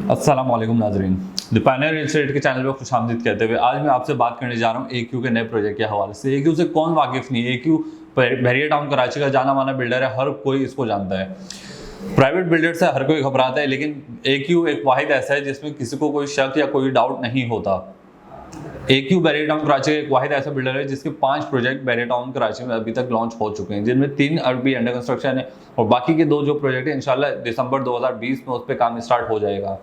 अस्सलाम वालेकुम नाजरीन, द पायनियर रियल एस्टेट के चैनल पर खुशामदीद कहते हुए आज मैं आपसे बात करने जा रहा हूँ AQ के नए प्रोजेक्ट के हवाले से। AQ से कौन वाकिफ़ नहीं है। AQ बहरिया टाउन कराची का जाना माना बिल्डर है, हर कोई इसको जानता है। प्राइवेट बिल्डर से हर कोई घबराता है, लेकिन AQ एक वाहिद ऐसा है जिसमें किसी को कोई शक या कोई डाउट नहीं होता। AQ बहरिया टाउन कराची का एक वाहिद ऐसा बिल्डर है जिसके 5 प्रोजेक्ट बहरिया टाउन कराची में अभी तक लॉन्च हो चुके हैं, जिनमें 3 अभी अंडर कंस्ट्रक्शन है और बाकी के 2 जो प्रोजेक्ट है इंशाल्लाह दिसंबर 2020 में उस पर काम स्टार्ट हो जाएगा।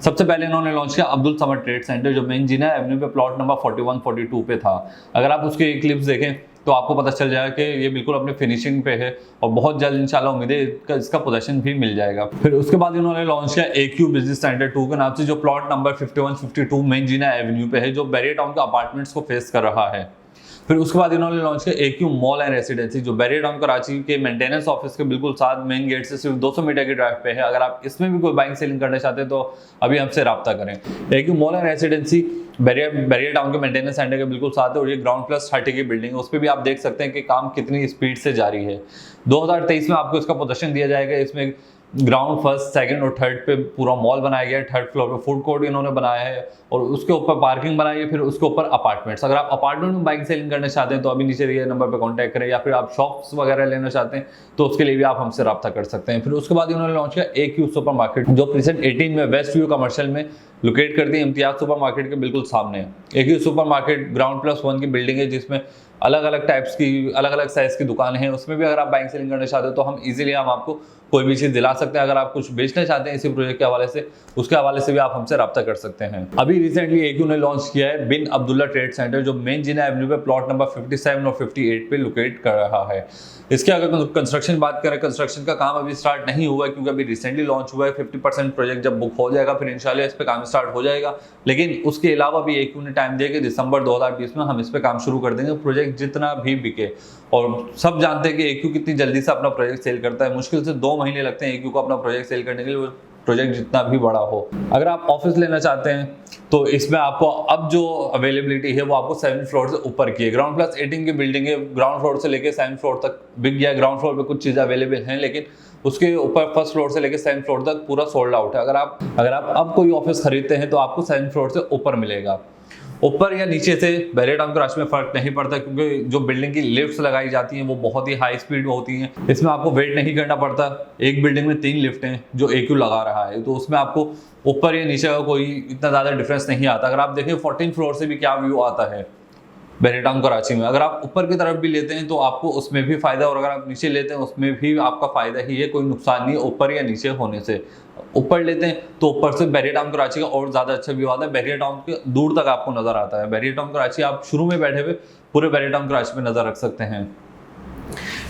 सबसे पहले इन्होंने लॉन्च किया अब्दुल समद ट्रेड सेंटर, जो मेन जिना एवेन्यू पे प्लॉट नंबर 41-42 पे था। अगर आप उसके क्लिप्स देखें तो आपको पता चल जाएगा कि ये बिल्कुल अपने फिनिशिंग पे है और बहुत जल्द इंशाल्लाह उम्मीद है इसका पोजीशन भी मिल जाएगा। फिर उसके बाद इन्होंने लॉन्च किया AQ बिजनेस सेंटर 2 के नाम से, जो प्लॉट नंबर 51-52 मेन जिना एवेन्यू पे है, जो बहरिया टाउन के अपार्टमेंट्स को फेस कर रहा है। फिर उसके बाद इन्होंने लॉन्च किया AQ मॉल एंड रेसिडेंसी, जो बहरिया टाउन कराची के मेंटेनेंस ऑफिस के बिल्कुल साथ मेन गेट से सिर्फ 200 मीटर की ड्राइव पे है। अगर आप इसमें भी कोई बाइंग सेलिंग करना चाहते हैं तो अभी हमसे रब्ता करें। AQ mall and residency Bahria town के मेंटेनेंस सेंटर के बिल्कुल साथ है और ये ग्राउंड प्लस 30 की बिल्डिंग है। उस पर भी आप देख सकते हैं कि काम कितनी स्पीड से जारी है। 2023 में आपको इसका पोजीशन दिया जाएगा। इसमें ग्राउंड फर्स्ट, सेकंड और थर्ड पे पूरा मॉल बनाया गया है। थर्ड फ्लोर पे फूड कोर्ट इन्होंने बनाया है और उसके ऊपर पार्किंग बनाई है। फिर उसके ऊपर अपार्टमेंट्स। अगर आप अपार्टमेंट में बाइक सेलिंग करना चाहते हैं तो अभी नीचे दिए नंबर पे कांटेक्ट करें, या फिर आप शॉप्स वगैरह लेना चाहते हैं तो उसके लिए भी आप हमसे रब्ता कर सकते हैं। फिर उसके बाद इन्होंने लॉन्च किया AQ सुपर मार्केट, जो प्रीसेंट 18 में वेस्ट व्यू कमर्शियल में लोकेट करती है, इम्तियाज सुपर मार्केट के बिल्कुल सामने है। AQ super market ground plus 1 की बिल्डिंग है, जिसमें अलग अलग टाइप्स की अलग अलग साइज की दुकानें हैं। उसमें भी अगर आप बाइंग सेलिंग करना चाहते हो तो हम इजीली आपको कोई भी चीज़ दिला सकते हैं। अगर आप कुछ बेचना चाहते हैं इसी प्रोजेक्ट के हवाले से, उसके हवाले से भी आप हमसे रब्ता कर सकते हैं। अभी रिसेंटली AQ ने लॉन्च किया है बिन अब्दुल्ला ट्रेड सेंटर, जो मेन जिना एवेन्यू पे प्लॉट नंबर 57 और 58 पे लोकेट कर रहा है। इसके अगर कंस्ट्रक्शन बात करें, कंस्ट्रक्शन का काम अभी स्टार्ट नहीं हुआ है क्योंकि अभी रिसेंटली लॉन्च हुआ है। 50% प्रोजेक्ट जब बुक हो जाएगा फिर इंशाल्लाह इस पे काम स्टार्ट हो जाएगा। लेकिन उसके अलावा भी AQ ने टाइम दिया कि दिसंबर 2020 में हम इस पे काम शुरू कर देंगे। प्रोजेक्ट जितना भी बिके, और सब जानते हैं कि AQ कितनी जल्दी से अपना प्रोजेक्ट सेल करता है। मुश्किल से 2 महीने लगते हैं AQ को अपना प्रोजेक्ट सेल करने के लिए, प्रोजेक्ट जितना भी बड़ा हो। अगर आप ऑफिस लेना चाहते हैं तो इसमें आपको अब जो अवेलेबिलिटी है वो आपको 7 फ्लोर से ऊपर की है। ग्राउंड प्लस 18 की बिल्डिंग है, ग्राउंड फ्लोर से लेकर 7 फ्लोर तक बिक गया। ग्राउंड फ्लोर पे कुछ चीज़ें अवेलेबल हैं, लेकिन उसके ऊपर फर्स्ट फ्लोर से लेकर 7 फ्लोर तक पूरा सोल्ड आउट है। अगर आप अब कोई ऑफिस खरीदते हैं तो आपको 7 फ्लोर से ऊपर मिलेगा। ऊपर या नीचे से बहरिया टाउन कराची में फर्क नहीं पड़ता, क्योंकि जो बिल्डिंग की लिफ्ट्स लगाई जाती हैं वो बहुत ही हाई स्पीड में होती हैं। इसमें आपको वेट नहीं करना पड़ता। एक बिल्डिंग में 3 लिफ्ट हैं जो AQ लगा रहा है, तो उसमें आपको ऊपर या नीचे का कोई इतना ज़्यादा डिफरेंस नहीं आता। अगर आप देखें 14 फ्लोर से भी क्या व्यू आता है बहरिया टाउन कराची में। अगर आप ऊपर की तरफ भी लेते हैं तो आपको उसमें भी फ़ायदा, और अगर आप नीचे लेते हैं उसमें भी आपका फ़ायदा ही है। कोई नुकसान नहीं है ऊपर या नीचे होने से। ऊपर लेते हैं तो ऊपर से बहरिया टाउन कराची का और ज़्यादा अच्छा व्यू आता है। बहरिया टाउन के दूर तक आपको नज़र आता है। बहरिया टाउन कराची आप शुरू में बैठे हुए पूरे बहरिया टाउन कराची में नज़र रख सकते हैं।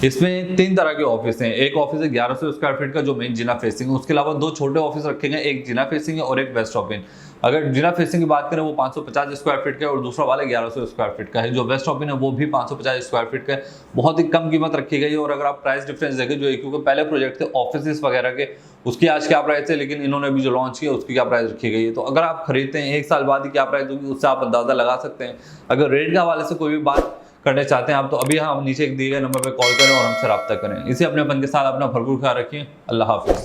इसमें 3 तरह के ऑफिस हैं। एक ऑफिस है 1100 स्क्वायर फीट का, जो मेन जिना फेसिंग है। उसके अलावा 2 छोटे ऑफिस रखे गए, एक जिना फेसिंग है और एक वेस्ट ओपन। अगर जिना फेसिंग की बात करें वो 550 स्क्वायर फीट का है और दूसरा वाला 1100 स्क्वायर फीट का है। जो वेस्ट ओपन है वो भी 550 स्क्वायर फीट का है। बहुत ही कम कीमत रखी गई है। और अगर आप प्राइस डिफरेंस देखें, जो AQ के पहले प्रोजेक्ट थे ऑफिस वगैरह के, उसकी आज क्या प्राइस है, लेकिन इन्होंने अभी जो लॉन्च किया उसकी क्या प्राइस रखी गई है। तो अगर आप खरीदते हैं 1 साल बाद ही क्या प्राइस होगी उससे आप अंदाजा लगा सकते हैं। अगर रेट के हवाले से कोई भी बात करना चाहते हैं आप, तो अभी हम नीचे दिए गए नंबर पर कॉल करें और हमसे रब्ता करें। इसी अपनेपन के साथ अपना भरपूर ख्याल रखिए। अल्लाह हाफिज़।